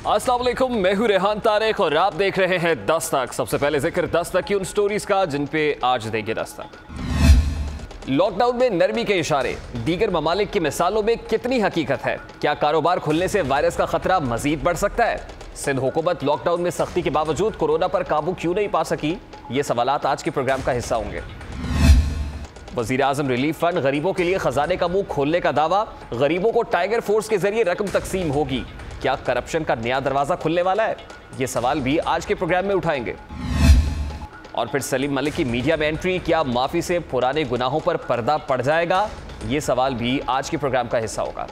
अस्सलाम वालेकुम, मैं हूं रेहान तारिक और आप देख रहे हैं दस्तक। सबसे पहले जिक्र दस्तक की उन स्टोरीज का जिन पे आज देंगे दस्तक। लॉकडाउन में नरमी के इशारे, दीगर ममालिक की मिसालों में कितनी हकीकत है? क्या कारोबार खुलने से वायरस का खतरा मजीद बढ़ सकता है? सिंध हुकूमत लॉकडाउन में सख्ती के बावजूद कोरोना पर काबू क्यों नहीं पा सकी? ये सवालात आज के प्रोग्राम का हिस्सा होंगे। वजीर आजम रिलीफ फंड, गरीबों के लिए खजाने का मुंह खोलने का दावा। गरीबों को टाइगर फोर्स के जरिए रकम तकसीम होगी। क्या करप्शन का नया दरवाजा खुलने वाला है? ये सवाल भी आज के प्रोग्राम में उठाएंगे। और फिर सलीम मलिक की मीडिया में एंट्री, क्या माफी से पुराने गुनाहों पर पर्दा पड़ जाएगा? ये सवाल भी आज के प्रोग्राम का हिस्सा होगा।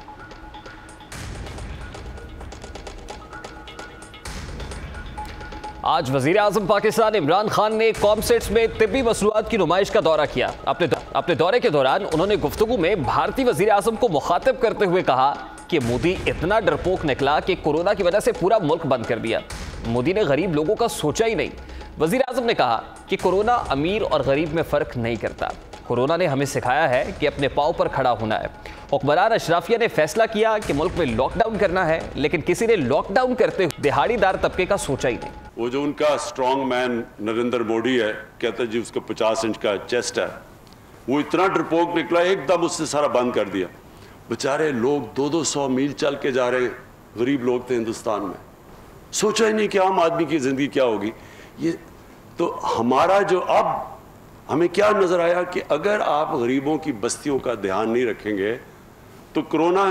आज वजीर आजम पाकिस्तान इमरान खान ने कॉमसेट्स में तिब्बी मसनूआत की नुमाइश का दौरा किया। अपने दौरे के दौरान उन्होंने गुफ्तगू में भारतीय वजीर आजम को मुखातिब करते हुए कहा कि मोदी इतना डरपोक निकला कि कोरोना की वजह से पूरा मुल्क बंद कर दिया। मोदी ने गरीब लोगों का सोचा ही नहीं। वजीर आजम ने कहा कि कोरोना अमीर और गरीब में फर्क नहीं करता। कोरोना ने हमें सिखाया है कि अपने पांव पर खड़ा होना है। हुक्मरान अशराफिया ने फैसला किया कि मुल्क में लॉकडाउन करना है, लेकिन किसी ने लॉकडाउन करते हुए दिहाड़ीदार तबके का सोचा ही नहीं। वो जो उनका स्ट्रॉन्ग मैन नरेंद्र मोदी है, कहता है जी उसका 50 इंच का चेस्ट है, वो इतना डरपोक निकला, एकदम उसने सारा बंद कर दिया। बेचारे लोग 200-200 मील चल के जा रहे हैं, गरीब लोग थे हिंदुस्तान में। सोचा ही नहीं कि आम आदमी की जिंदगी क्या होगी। ये तो हमारा जो अब हमें क्या नजर आया कि अगर आप गरीबों की बस्तियों का ध्यान नहीं रखेंगे तो कोरोना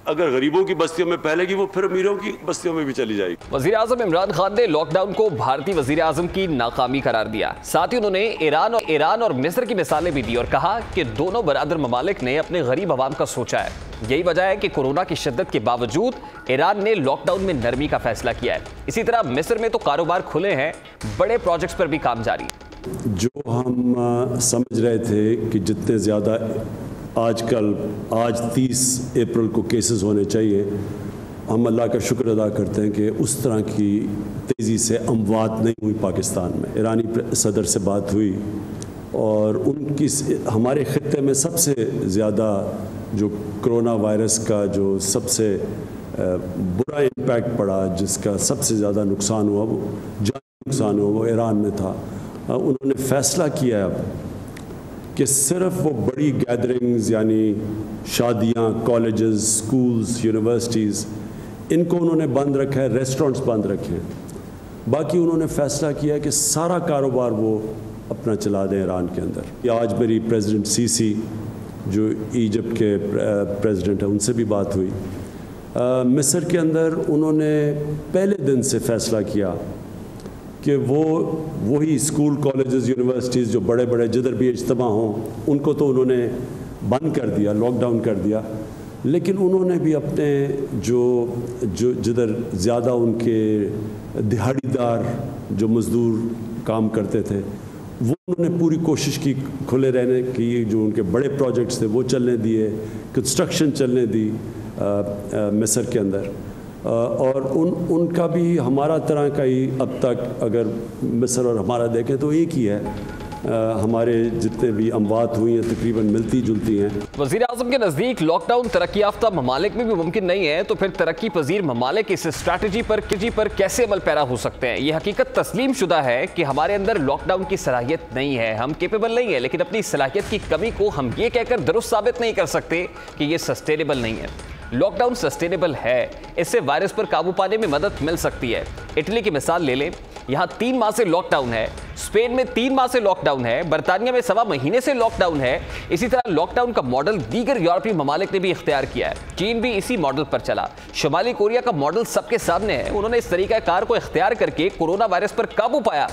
अगर गरीबों की बस्तियों में फैलेगी, वो फिर अमीरों की बस्तियों में भी चली जाएगी। वजीर आजम इमरान खान ने लॉकडाउन को भारतीय वजीर आजम की नाकामी करार दिया। साथ ही उन्होंने ईरान और मिस्र की मिसालें भी दी और कहा कि दोनों बरादर ममालिक ने अपने गरीब आवाम का सोचा है। यही वजह है कि कोरोना की शिद्दत के बावजूद ईरान ने लॉकडाउन में नरमी का फैसला किया है। इसी तरह मिस्र में तो कारोबार खुले हैं, बड़े प्रोजेक्ट्स पर भी काम जारी है। जो हम समझ रहे थे कि जितने ज़्यादा आज 30 अप्रैल को केसेस होने चाहिए, हम अल्लाह का शुक्र अदा करते हैं कि उस तरह की तेज़ी से अमवात नहीं हुई पाकिस्तान में। ईरानी सदर से बात हुई और उनकी हमारे ख़ित्ते में सबसे ज़्यादा जो कोरोना वायरस का जो सबसे बुरा इम्पैक्ट पड़ा, जिसका सबसे ज़्यादा नुकसान हुआ, वो जानी नुकसान हुआ, वो ईरान में था। उन्होंने फ़ैसला किया अब कि सिर्फ वो बड़ी गैदरिंग्स यानी शादियाँ, कॉलेजेस, स्कूल्स, यूनिवर्सिटीज़, इनको उन्होंने बंद रखा है, रेस्टोरेंट्स बंद रखे हैं। बाकी उन्होंने फ़ैसला किया है कि सारा कारोबार वो अपना चला दें ईरान के अंदर। आज मेरी प्रेसिडेंट सीसी जो इजिप्ट के प्रेसिडेंट हैं, उनसे भी बात हुई। मिस्र के अंदर उन्होंने पहले दिन से फ़ैसला किया कि वही स्कूल, कॉलेजेस, यूनिवर्सिटीज़ जो बड़े बड़े जिधर भी इज्तिमा हों, उनको तो उन्होंने बंद कर दिया, लॉकडाउन कर दिया। लेकिन उन्होंने भी अपने जो जिधर ज़्यादा उनके दिहाड़ीदार जो मज़दूर काम करते थे, वो उन्होंने पूरी कोशिश की खुले रहने की। जो उनके बड़े प्रोजेक्ट्स थे वो चलने दिए, कंस्ट्रक्शन चलने दी मिस्र के अंदर। और उनका भी हमारा तरह का ही अब तक अगर मिस्र और हमारा देखें तो एक ही है। हमारे जितने भी अमवात हुई हैं तकरीबन मिलती जुलती हैं। वज़ीर आज़म के नज़दीक लॉकडाउन तरक्की याफ्ता ममालिक में भी मुमकिन नहीं है, तो फिर तरक्की पजीर ममालिक इस स्ट्रैटेजी पर कैसे अमल पैरा हो सकते हैं? ये हकीकत तस्लीम शुदा है कि हमारे अंदर लॉकडाउन की सलाहियत नहीं है, हम केपेबल नहीं है, लेकिन अपनी सलाहियत की कमी को हम ये कहकर दुरुस्त साबित नहीं कर सकते कि ये सस्टेनेबल नहीं है। लॉकडाउन सस्टेनेबल है, इससे वायरस पर काबू पाने में मदद मिल सकती है। इटली की मिसाल ले लें, यहाँ 3 माह से लॉकडाउन है, स्पेन में 3 माह से लॉकडाउन है, बरतानिया में 1.25 महीने से लॉकडाउन है। इसी तरह लॉकडाउन का मॉडल दीगर यूरोपीय ममालिक ने भी इख्तियार किया है। चीन भी इसी मॉडल पर चला। शुमाली कोरिया का मॉडल सबके सामने है, उन्होंने इस तरीक़ाकार को इख्तियार करके कोरोना वायरस पर काबू पाया।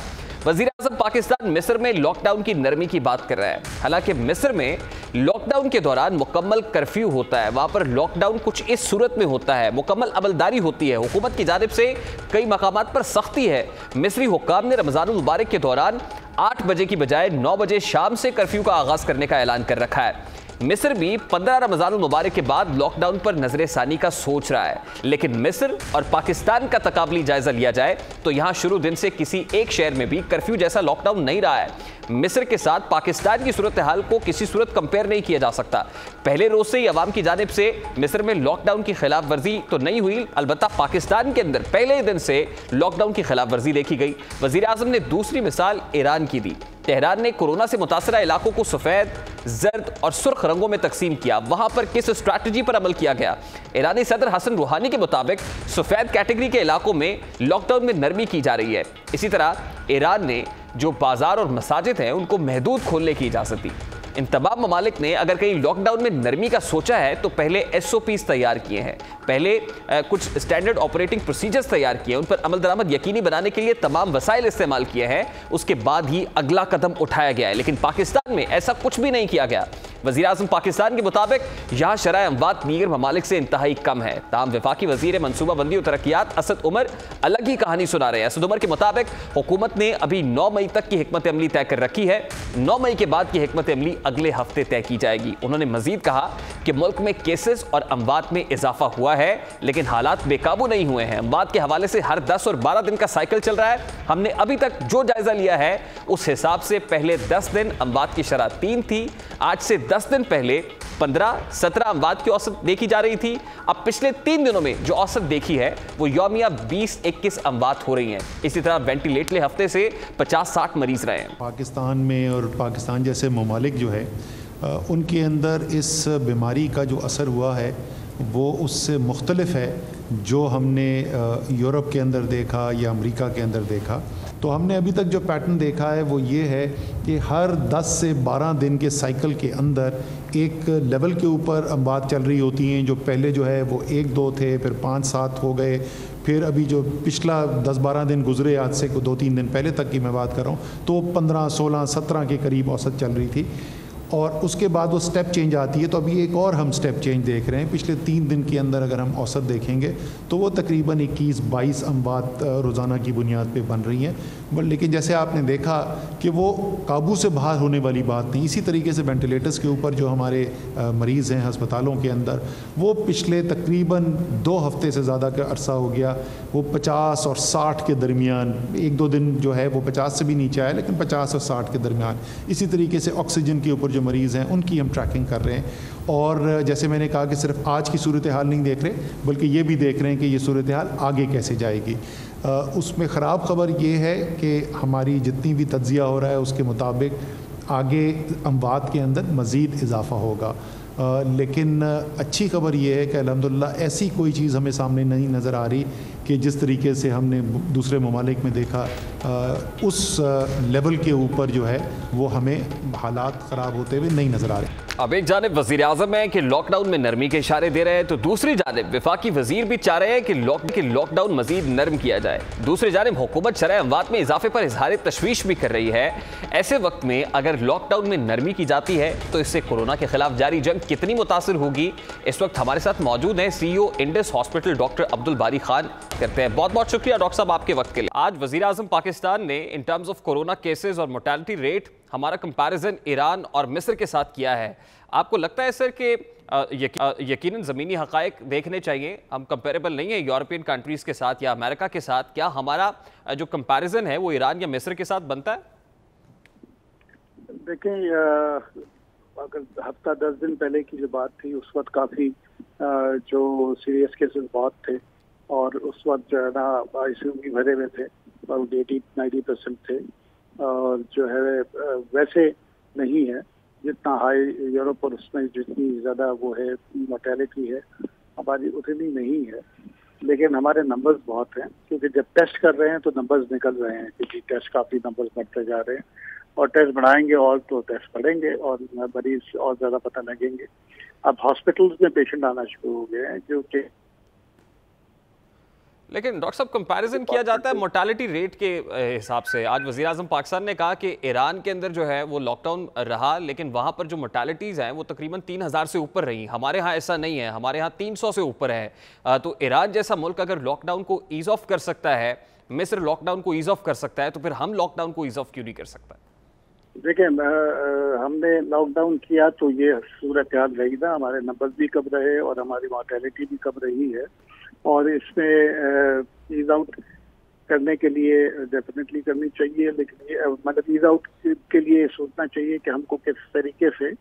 वज़ीर आज़म पाकिस्तान मिस्र में लॉकडाउन की नरमी की बात कर रहा है। हालांकि मिस्र में लॉकडाउन के दौरान मुकम्मल कर्फ्यू होता है, वहां पर लॉकडाउन कुछ इस सूरत में होता है, मुकम्मल अमलदारी होती है, हुकूमत की जानिब से कई मकामात पर सख्ती है। मिस्री हुक्काम ने रमज़ानुल मुबारक के दौरान 8 बजे की बजाय 9 बजे शाम से कर्फ्यू का आगाज़ करने का ऐलान कर रखा है। मिस्र भी 15 रमजान मुबारक के बाद लॉकडाउन पर नजरसानी का सोच रहा है, लेकिन मिस्र और पाकिस्तान का तकाबली जायजा लिया जाए तो यहां शुरू दिन से किसी एक शहर में भी कर्फ्यू जैसा लॉकडाउन नहीं रहा है। मिस्र के साथ पाकिस्तान की सूरत हाल को किसी सूरत कंपेयर नहीं किया जा सकता। पहले रोज से ही अवाम की जानिब से मिस्र में लॉकडाउन की खिलाफ वर्जी तो नहीं हुई, अलबत्ता पाकिस्तान के अंदर पहले ही दिन से लॉकडाउन की खिलाफ वर्जी देखी गई। वजीर आजम ने दूसरी मिसाल ईरान की दी। तेहरान ने कोरोना से मुतासरा इलाकों को सफेद, जर्द और सुर्ख रंगों में तकसीम किया। वहां पर किस स्ट्रैटेजी पर अमल किया गया? ईरानी सदर हसन रूहानी के मुताबिक सफेद कैटेगरी के इलाकों में लॉकडाउन में नरमी की जा रही है। इसी तरह ईरान ने जो बाजार और मसाजिद हैं उनको महदूद खोलने की इजाजत दी। इन तमाम ममालिक ने अगर कहीं लॉकडाउन में नरमी का सोचा है तो पहले SOPs तैयार किए हैं, पहले कुछ स्टैंडर्ड ऑपरेटिंग प्रोसीजर्स तैयार किए हैं, उन पर अमल दरामद यकीनी बनाने के लिए तमाम वसाइल इस्तेमाल किए हैं। उसके बाद ही अगला कदम उठाया गया है, लेकिन पाकिस्तान में ऐसा कुछ भी नहीं किया गया। वज़ीर आज़म पाकिस्तान के मुताबिक यहाँ शरह अमवात दीगर ममालिक से इंतहाई कम है। ताहम वफाकी वज़ीर मनसूबाबंदी और तरक्यात असद उमर अलग ही कहानी सुना रहे हैं। असद उमर के मुताबिक हुकूमत ने अभी 9 मई तक की हिकमत अमली तय कर रखी है। 9 मई के बाद की हिकमत अमली अगले हफ्ते तय की जाएगी। उन्होंने मजीद कहा कि मुल्क में केसेस और अमवात में इजाफा हुआ है, लेकिन हालात बेकाबू नहीं हुए हैं। अमवात के हवाले से हर 10 और 12 दिन का साइकिल चल रहा है। हमने अभी तक जो जायजा लिया है उस हिसाब से पहले 10 दिन अमवात की शरह 3 थी, आज से 10 दिन पहले 15-17 अमवात की औसत देखी जा रही थी। अब पिछले 3 दिनों में जो औसत देखी है वो यौमिया 20-21 अमवात हो रही हैं। इसी तरह वेंटिलेटले हफ्ते से 50-60 मरीज रहे हैं। पाकिस्तान में और पाकिस्तान जैसे ममालिक जो है उनके अंदर इस बीमारी का जो असर हुआ है वो उससे मुख्तलिफ है जो हमने यूरोप के अंदर देखा या अमेरिका के अंदर देखा। तो हमने अभी तक जो पैटर्न देखा है वो ये है कि हर 10 से 12 दिन के साइकिल के अंदर एक लेवल के ऊपर अमवात चल रही होती हैं। जो पहले जो है वो 1-2 थे, फिर 5-7 हो गए, फिर अभी जो पिछला 10-12 दिन गुजरे, आज से 2-3 दिन पहले तक की मैं बात कर रहा हूँ, तो 15-16-17 के करीब औसत चल रही थी। और उसके बाद वो स्टेप चेंज आती है। तो अभी एक और हम स्टेप चेंज देख रहे हैं। पिछले 3 दिन के अंदर अगर हम औसत देखेंगे तो वो तकरीबन 21-22 अमवात रोज़ाना की बुनियाद पे बन रही हैं। बट लेकिन जैसे आपने देखा कि वो काबू से बाहर होने वाली बात नहीं। इसी तरीके से वेंटिलेटर्स के ऊपर जो हमारे मरीज़ हैं अस्पतालों के अंदर, वो पिछले तकरीबन 2 हफ्ते से ज़्यादा का अरसा हो गया, वो 50 और 60 के दरमियान, 1-2 दिन जो है वो 50 से भी नीचे आया, लेकिन 50 और 60 के दरमियान। इसी तरीके से ऑक्सीजन के ऊपर जो मरीज़ हैं उनकी हम ट्रैकिंग कर रहे हैं। और जैसे मैंने कहा कि सिर्फ आज की सूरत हाल नहीं देख रहे, बल्कि ये भी देख रहे हैं कि ये सूरत हाल आगे कैसे जाएगी। उसमें ख़राब ख़बर ये है कि हमारी जितनी भी तज्ज़िया हो रहा है उसके मुताबिक आगे अमवात के अंदर मज़ीद इजाफ़ा होगा। लेकिन अच्छी खबर ये है कि अल्हम्दुलिल्लाह ऐसी कोई चीज़ हमें सामने नहीं नज़र आ रही कि जिस तरीके से हमने दूसरे ममालिक में देखा उस लेवल के ऊपर जो है वो हमें हालात ख़राब होते हुए नहीं नज़र आ रहे। अब एक जानिब वज़ीर आज़म है कि लॉकडाउन में नरमी के इशारे दे रहे हैं, तो दूसरी जानिब वफाकी वज़ीर भी चाह रहे हैं कि लॉकडाउन मज़ीद नरम किया जाए। दूसरी जानिब हुकूमत शरह अमवात में इजाफे पर इजहार तशवीश भी कर रही है। ऐसे वक्त में अगर लॉकडाउन में नरमी की जाती है तो इससे कोरोना के खिलाफ जारी जंग कितनी मुतासिर होगी। इस वक्त हमारे साथ मौजूद हैं CEO Indus hospital doctor Abdul बारी खान। करते हैं बहुत बहुत शुक्रिया डॉक्टर साहब आपके वक्त के लिए। आज वज़ीर आज़म पाकिस्तान ने in terms of corona cases और मोर्टेलिटी रेट हमारा कंपैरिजन ईरान और मिस्र के साथ किया है। आपको लगता है सर कि यकीनन ज़मीनी हक़ाइक़ देखने चाहिए, हम कंपेरेबल नहीं है यूरोपियन कंट्रीज़ के साथ या अमेरिका के साथ, क्या हमारा जो कंपैरिजन है वो ईरान या मिस्र के साथ बनता है? देखें, अगर हफ्ता 10 दिन पहले की जो बात थी उस वक्त काफ़ी जो सीरियस केसेस बहुत थे और उस वक्त जो है ना ICU भी भरे हुए थे, और 80-90% थे। और जो है वैसे नहीं है जितना हाई यूरोप और उसमें जितनी ज़्यादा वो है मोर्टेलिटी है हमारी उतनी नहीं है, लेकिन हमारे नंबर्स बहुत हैं क्योंकि जब टेस्ट कर रहे हैं तो नंबर्स निकल रहे हैं क्योंकि टेस्ट काफ़ी नंबर्स बढ़ते जा रहे हैं और टेस्ट बढ़ाएंगे और तो टेस्ट बढ़ेंगे और मरीज और ज़्यादा पता लगेंगे। अब हॉस्पिटल्स में पेशेंट आना शुरू हो गए हैं जो कि, लेकिन डॉक्टर साहब कंपैरिजन किया जाता है मोर्टेलिटी रेट के हिसाब से। आज वज़ीर आज़म पाकिस्तान ने कहा कि ईरान के अंदर जो है वो लॉकडाउन रहा, लेकिन वहाँ पर जो मोर्टेलिटीज़ हैं वो तकरीबन 3000 से ऊपर रही। हमारे यहाँ ऐसा नहीं है, हमारे यहाँ 300 से ऊपर है। तो ईरान जैसा मुल्क अगर लॉकडाउन को ईज़ ऑफ कर सकता है, मिस्र लॉकडाउन को ईज़ ऑफ कर सकता है, तो फिर हम लॉकडाउन को ईज़ ऑफ क्यों नहीं कर सकता? देखिए, हमने लॉकडाउन किया तो ये सूरत हाल रही ना, हमारे नंबर भी कम रहे और हमारी मॉर्टेलिटी भी कम रही है। और इसमें ईज आउट करने के लिए डेफिनेटली करनी चाहिए, लेकिन ये मतलब ईज आउट के लिए सोचना चाहिए कि हमको किस तरीके से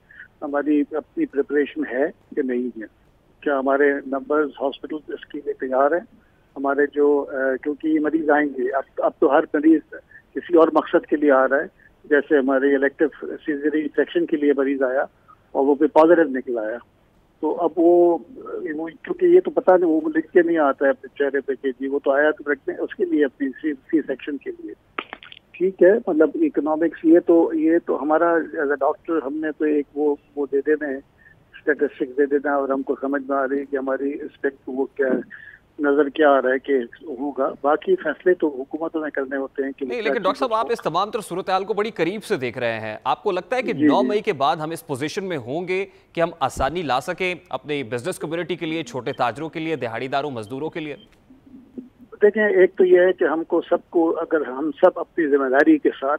हमारी अपनी प्रिपरेशन है कि नहीं है। क्या हमारे नंबर्स हॉस्पिटल इसके लिए तैयार हैं? हमारे जो क्योंकि ये मरीज आएंगे, अब तो हर मरीज किसी और मकसद के लिए आ रहा है। जैसे हमारे इलेक्टिव सीजरी सेक्शन के लिए मरीज आया और वो भी पॉजिटिव निकल आया, तो अब वो क्योंकि ये तो पता नहीं, वो लिख के नहीं आता है अपने चेहरे पे कि जी वो तो आया तो रखने उसके लिए अपनी सी सेक्शन के लिए। ठीक है, मतलब इकोनॉमिक्स ये तो हमारा एज अ डॉक्टर हमने तो एक वो दे देना है, स्टेटिस्टिक्स दे देना, और हमको समझ में आ रही है कि हमारी इस पे वो क्या नजर क्या आ रहा है कि होगा। बाकी फैसले तो हुकूमतों में करने होते हैं कि नहीं, लेकिन डॉक्टर साहब आप इस तमाम तरह सूरत हाल को बड़ी करीब से देख रहे हैं। आपको लगता है कि 9 मई के बाद हम इस पोजीशन में होंगे कि हम आसानी ला सकें अपने बिजनेस कम्युनिटी के लिए, छोटे ताजरों के लिए, दिहाड़ीदारों, मजदूरों के लिए? देखें, एक तो यह है कि हमको सबको, अगर हम सब अपनी जिम्मेदारी के साथ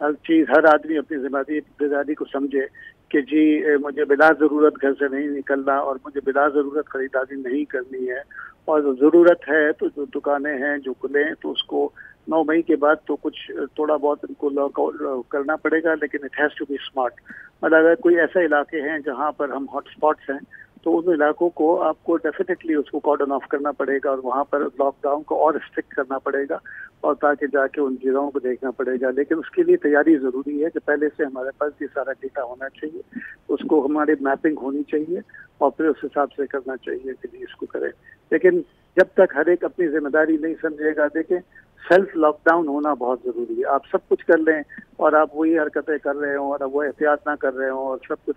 हर आदमी अपनी जिम्मेदारी को समझे कि जी मुझे बिला ज़रूरत घर से नहीं निकलना और मुझे बिला ज़रूरत खरीदारी नहीं करनी है, और ज़रूरत है तो जो दुकानें हैं जो खुले हैं तो उसको 9 मई के बाद तो कुछ थोड़ा बहुत इनको लॉक करना पड़ेगा, लेकिन it has to be smart. मतलब अगर कोई ऐसे इलाके हैं जहाँ पर हम हॉटस्पॉट्स हैं तो उन इलाकों को आपको डेफिनेटली उसको कॉर्डन ऑफ करना पड़ेगा और वहाँ पर लॉकडाउन को और स्ट्रिक्ट करना पड़ेगा, और ताकि जाके उन जगहों को देखना पड़ेगा। लेकिन उसके लिए तैयारी ज़रूरी है कि पहले से हमारे पास ये सारा डेटा होना चाहिए, उसको हमारी मैपिंग होनी चाहिए और फिर उस हिसाब से करना चाहिए कि जी इसको करें। लेकिन जब तक हर एक अपनी जिम्मेदारी नहीं समझेगा, देखें सेल्फ लॉकडाउन होना बहुत ज़रूरी है। आप सब कुछ कर लें और आप वही हरकतें कर रहे हो और वो एहतियात ना कर रहे हो और सब कुछ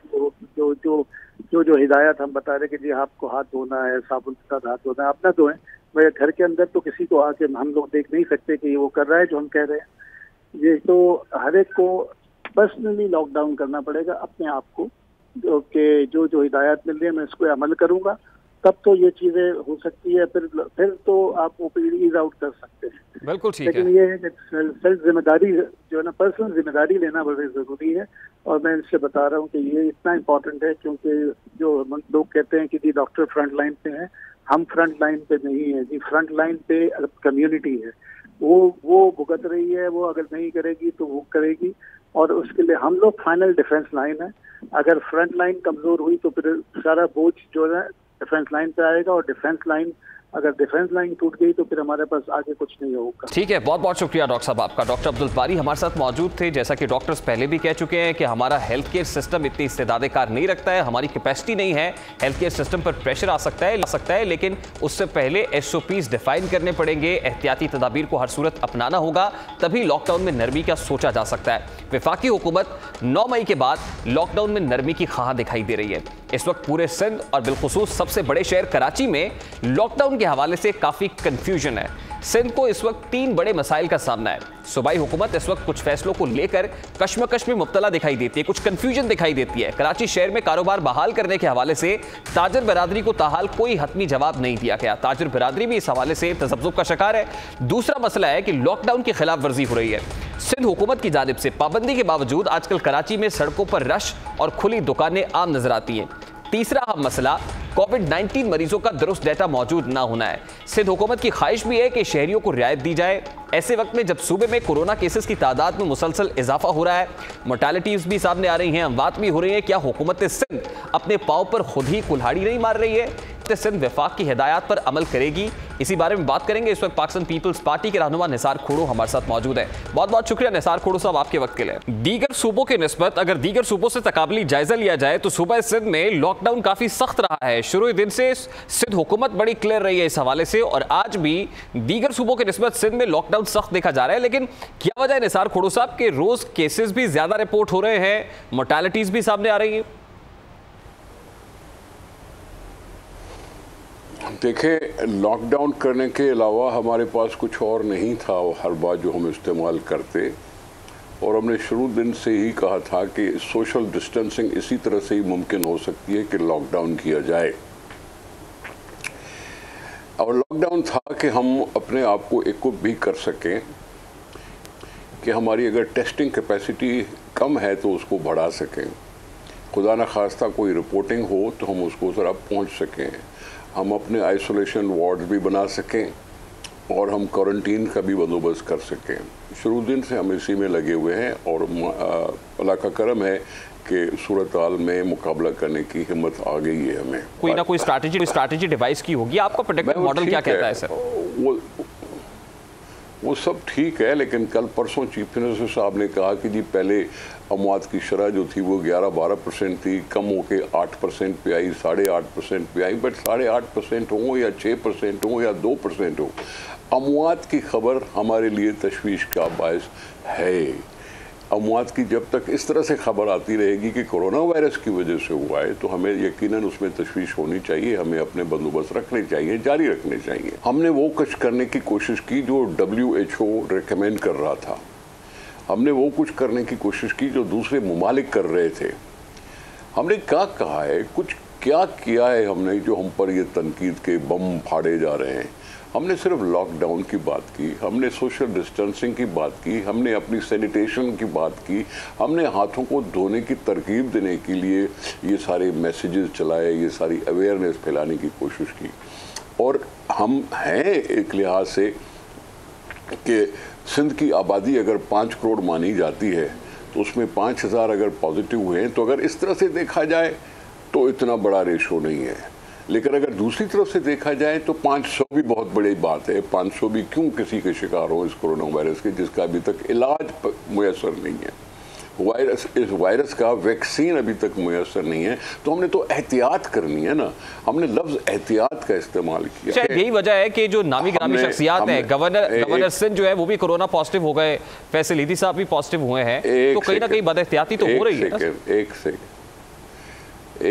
जो हिदायत हम बता रहे कि जी आपको हाथ धोना है, साबुन के साथ हाथ धोना है, आप ना धोएं। मेरे घर के अंदर तो किसी को आके हम लोग देख नहीं सकते कि ये वो कर रहा है जो हम कह रहे हैं। ये तो हर एक को पर्सनली लॉकडाउन करना पड़ेगा अपने आप को, कि जो हिदायत मिल रही है मैं इसको अमल करूंगा, तब तो ये चीजें हो सकती है। फिर तो आप ईज आउट कर सकते हैं। बिल्कुल ठीक लेकिन ये है कि सेल्फ जिम्मेदारी जो है ना, पर्सनल जिम्मेदारी लेना बड़ी जरूरी है। और मैं इनसे बता रहा हूँ कि ये इतना इम्पोर्टेंट है, क्योंकि जो लोग कहते हैं कि जी डॉक्टर फ्रंट लाइन पे हैं, हम फ्रंट लाइन पे नहीं है जी। फ्रंट लाइन पे कम्युनिटी है, वो भुगत रही है, वो अगर नहीं करेगी तो वो करेगी, और उसके लिए हम लोग फाइनल डिफेंस लाइन है। अगर फ्रंट लाइन कमजोर हुई तो फिर सारा बोझ जो है डिफेंस लाइन पे आएगा, और अगर डिफेंस लाइन टूट गई तो फिर हमारे पास आगे कुछ नहीं होगा। ठीक है, बहुत बहुत शुक्रिया डॉक्टर साहब आपका। डॉक्टर अब्दुल बारी हमारे साथ मौजूद थे। जैसा कि डॉक्टर्स पहले भी कह चुके हैं कि हमारा हेल्थ केयर सिस्टम इतनी इस्तेदादे कार नहीं रखता है, हमारी कैपेसिटी नहीं है। हेल्थ केयर सिस्टम पर प्रेशर आ सकता है, लेकिन उससे पहले SOPs डिफाइन करने पड़ेंगे, एहतियाती तदाबीर को हर सूरत अपनाना होगा, तभी लॉकडाउन में नरमी का सोचा जा सकता है। वफाकी हुकूमत 9 मई के बाद लॉकडाउन में नरमी की खां दिखाई दे रही है। इस वक्त पूरे सिंध और बिलखुसूस सबसे बड़े शहर कराची में लॉकडाउन के हवाले से काफी कंफ्यूजन है। सिंध को इस वक्त 3 बड़े मसाइल का सामना है। सूबाई हुकूमत इस वक्त कुछ फैसलों को लेकर कश्मकश में मुब्तला दिखाई देती है, कुछ कंफ्यूजन दिखाई देती है। कराची शहर में कारोबार बहाल करने के हवाले से ताजर बिरादरी को ताहाल कोई हतमी जवाब नहीं दिया गया। ताजर बिरादरी भी इस हवाले से तज़ब्ज़ुब का शिकार है। दूसरा मसला है कि लॉकडाउन की खिलाफ वर्जी हो रही है। सिंध हुकूमत की जानिब से पाबंदी के बावजूद आजकल कराची में सड़कों पर रश और खुली दुकानें आम नजर आती हैं। तीसरा अहम मसला कोविड-19 मरीजों का दुरुस्त डेटा मौजूद ना होना है। सिंध हुकूमत की ख्वाहिश भी है कि शहरियों को रियायत दी जाए। ऐसे वक्त में जब सूबे में कोरोना केसेस की तादाद में मुसलसल इजाफा हो रहा है, मोर्टेलिटीज भी सामने आ रही हैं, अमवात भी हो रही हैं, क्या हुकूमत सिंध अपने पाँव पर खुद ही कुल्हाड़ी नहीं मार रही है? सिंध वफाक की हिदायत पर अमल करेगी? इसी बारे में बात करेंगे। इस वक्त पाकिस्तान पीपल्स पार्टी के रहनुमा निसार खोड़ो हमारे साथ मौजूद है। बहुत बहुत शुक्रिया निसार खोड़ो साहब आपके वक्त के लिए। दीगर सूबों के निस्बत अगर दीगर सूबों से तकाबली जायजा लिया जाए तो सूबा सिंध में लॉकडाउन काफी सख्त रहा है। शुरू दिन से सिंध हुकूमत बड़ी क्लियर रही है इस हवाले से, और आज भी दीगर सूबों के निस्बत सिंध में लॉकडाउन सख्त देखा जा रहा है। लेकिन क्या वजह है निसार खोड़ो साहब के रोज केसेस भी ज्यादा रिपोर्ट हो रहे हैं, मोर्टेलिटीज भी सामने आ रही है? देखें, लॉकडाउन करने के अलावा हमारे पास कुछ और नहीं था हर बात जो हम इस्तेमाल करते, और हमने शुरू दिन से ही कहा था कि सोशल डिस्टेंसिंग इसी तरह से ही मुमकिन हो सकती है कि लॉकडाउन किया जाए। और लॉकडाउन था कि हम अपने आप को इक्विप भी कर सकें कि हमारी अगर टेस्टिंग कैपेसिटी कम है तो उसको बढ़ा सकें, खुदा न खास्ता कोई रिपोर्टिंग हो तो हम उसको ज़रा पहुँच सकें, हम अपने आइसोलेशन वार्ड भी बना सकें और हम क्वारंटीन का भी बंदोबस्त कर सकें। शुरू दिन से हम इसी में लगे हुए हैं और अल्लाह का करम है कि सूरत हाल में मुकाबला करने की हिम्मत आ गई है हमें। कोई ना कोई स्ट्रैटेजी डिवाइस की होगी। आपका प्रेडिक्टिव मॉडल क्या कहता है सर? वो सब ठीक है, लेकिन कल परसों चीफ मिनिस्टर साहब ने कहा कि जी पहले अमवात की शरह जो थी वो 11-12% थी, कम होके 8% पे आई, 8.5% पे आई। बट 8.5% हो या 6% हो या 2% हो, अमवात की खबर हमारे लिए तशवीश का बायस है। अमवात की जब तक इस तरह से खबर आती रहेगी कि कोरोना वायरस की वजह से हुआ है तो हमें यकीनन उसमें तशवीश होनी चाहिए, हमें अपने बंदोबस्त रखने चाहिए, जारी रखने चाहिए। हमने वो कुछ करने की कोशिश की जो WHO रेकमेंड कर रहा था, हमने वो कुछ करने की कोशिश की जो दूसरे ममालिक कर रहे थे। हमने क्या कहा है, कुछ क्या किया है हमने जो हम पर ये तनकीद के बम फाड़े जा रहे हैं? हमने सिर्फ लॉकडाउन की बात की, हमने सोशल डिस्टेंसिंग की बात की, हमने अपनी सैनिटेशन की बात की, हमने हाथों को धोने की तरकीब देने के लिए ये सारे मैसेजेस चलाए, ये सारी अवेयरनेस फैलाने की कोशिश की। और हम हैं एक लिहाज से कि सिंध की आबादी अगर 5 करोड़ मानी जाती है तो उसमें 5000 अगर पॉजिटिव हुए हैं, तो अगर इस तरह से देखा जाए तो इतना बड़ा रेशो नहीं है। लेकिन अगर दूसरी तरफ से देखा जाए तो 500 भी बहुत बड़ी बात है। 500 भी क्यों किसी के शिकार हो इस कोरोना वायरस के, जिसका अभी तक इलाज मुयसर नहीं है। इस वायरस का वैक्सीन अभी तक मुयसर नहीं है, तो हमने तो एहतियात करनी है ना। हमने लफ्ज एहतियात का इस्तेमाल किया। शायद यही वजह है कि जो नामी गिरामी शख्सियात हैं, गवर्नर सिंध जो है वो भी कोरोना पॉजिटिव हो गए, फैसल ईदी साहब भी पॉजिटिव हुए हैं, तो कहीं ना कहीं बदएहतियाती तो हो रही है।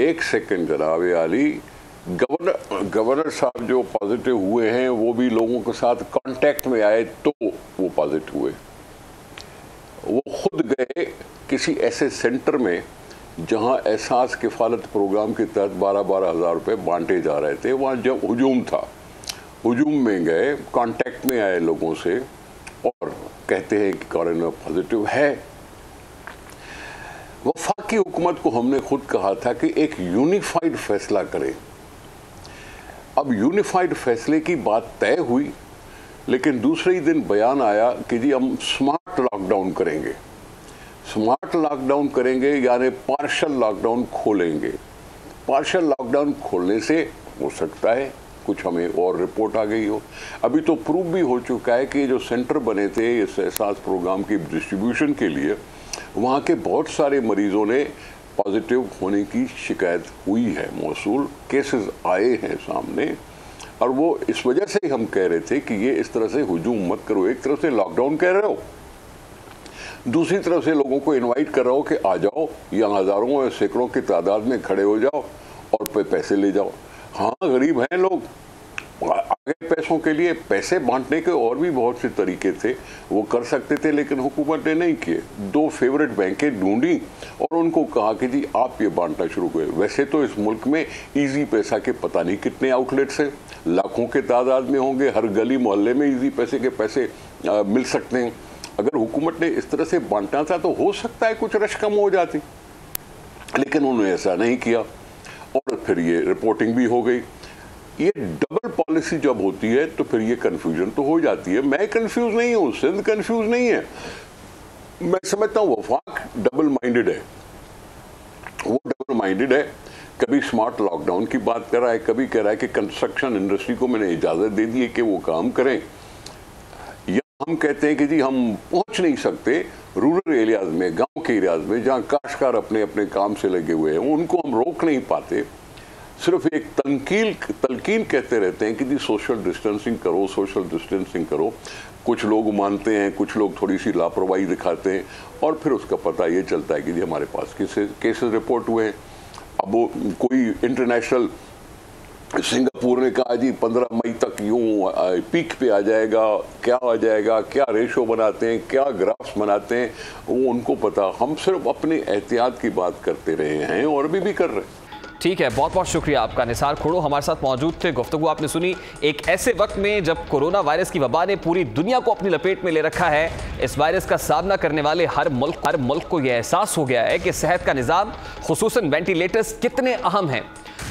एक सेकंड जनाब आली, गवर्नर साहब जो पॉजिटिव हुए हैं वो भी लोगों के साथ कांटेक्ट में आए तो वो पॉजिटिव हुए। वो खुद गए किसी ऐसे सेंटर में जहां एहसास किफालत प्रोग्राम के तहत 12-12 हज़ार रुपये बांटे जा रहे थे। वहां जब हुजूम था, हुजूम में गए, कांटेक्ट में आए लोगों से और कहते हैं कि कोरोना पॉजिटिव है। वफाकी हुकूमत को हमने खुद कहा था कि एक यूनिफाइड फैसला करें। अब यूनिफाइड फैसले की बात तय हुई, लेकिन दूसरे ही दिन बयान आया कि जी हम स्मार्ट लॉकडाउन करेंगे। स्मार्ट लॉकडाउन करेंगे यानी पार्शल लॉकडाउन खोलेंगे। पार्शल लॉकडाउन खोलने से हो सकता है कुछ हमें और रिपोर्ट आ गई हो। अभी तो प्रूव भी हो चुका है कि जो सेंटर बने थे इस एहसास प्रोग्राम की डिस्ट्रीब्यूशन के लिए, वहाँ के बहुत सारे मरीजों ने पॉजिटिव होने की शिकायत हुई है, मौसूल केसेस आए हैं सामने। और वो इस वजह से हम कह रहे थे कि ये इस तरह से हुजूम मत करो। एक तरफ से लॉकडाउन कह रहे हो, दूसरी तरफ से लोगों को इनवाइट कर रहा हो कि आ जाओ, यहाँ हजारों या सैकड़ों की तादाद में खड़े हो जाओ और पैसे ले जाओ। हाँ, गरीब हैं लोग, आगे पैसों के लिए पैसे बांटने के और भी बहुत से तरीके थे, वो कर सकते थे, लेकिन हुकूमत ने नहीं किए। 2 फेवरेट बैंकें ढूंढी और उनको कहा कि जी आप ये बांटना शुरू करें। वैसे तो इस मुल्क में इजी पैसा के पता नहीं कितने आउटलेट्स हैं, लाखों के तादाद में होंगे, हर गली मोहल्ले में इजी पैसे के पैसे मिल सकते हैं। अगर हुकूमत ने इस तरह से बांटना था तो हो सकता है कुछ रश कम हो जाती, लेकिन उन्होंने ऐसा नहीं किया और फिर ये रिपोर्टिंग भी हो गई। ये डबल पॉलिसी जब होती है तो फिर ये कंफ्यूजन तो हो जाती है। मैं कंफ्यूज नहीं हूँ, सिंध कंफ्यूज नहीं है। मैं समझता हूँ वफाक डबल माइंडेड है, वो डबल माइंडेड है। कभी स्मार्ट लॉकडाउन की बात कर रहा है, कभी कह रहा है कि कंस्ट्रक्शन इंडस्ट्री को मैंने इजाज़त दे दी है कि वो काम करें, या हम कहते हैं कि जी हम पहुँच नहीं सकते रूरल एरियाज में, गाँव के एरियाज में जहाँ काश्तकार अपने अपने काम से लगे हुए हैं, उनको हम रोक नहीं पाते। सिर्फ एक तलकीन कहते रहते हैं कि जी सोशल डिस्टेंसिंग करो, सोशल डिस्टेंसिंग करो। कुछ लोग मानते हैं, कुछ लोग थोड़ी सी लापरवाही दिखाते हैं और फिर उसका पता ये चलता है कि जी हमारे पास केसेस रिपोर्ट हुए हैं। अब वो कोई इंटरनेशनल, सिंगापुर ने कहा जी 15 मई तक यूँ पीक पे आ जाएगा, क्या आ जाएगा, क्या रेशो बनाते हैं, क्या ग्राफ्स बनाते हैं, वो उनको पता। हम सिर्फ अपने एहतियात की बात करते रहे हैं और अभी भी कर रहे हैं। ठीक है, बहुत बहुत शुक्रिया आपका। निसार खोड़ो हमारे साथ मौजूद थे। गुफ्तगू आपने सुनी एक ऐसे वक्त में जब कोरोना वायरस की वबा ने पूरी दुनिया को अपनी लपेट में ले रखा है। इस वायरस का सामना करने वाले हर मुल्क को यह एहसास हो गया है कि सेहत का निज़ाम खुसूसन वेंटिलेटर्स कितने अहम हैं।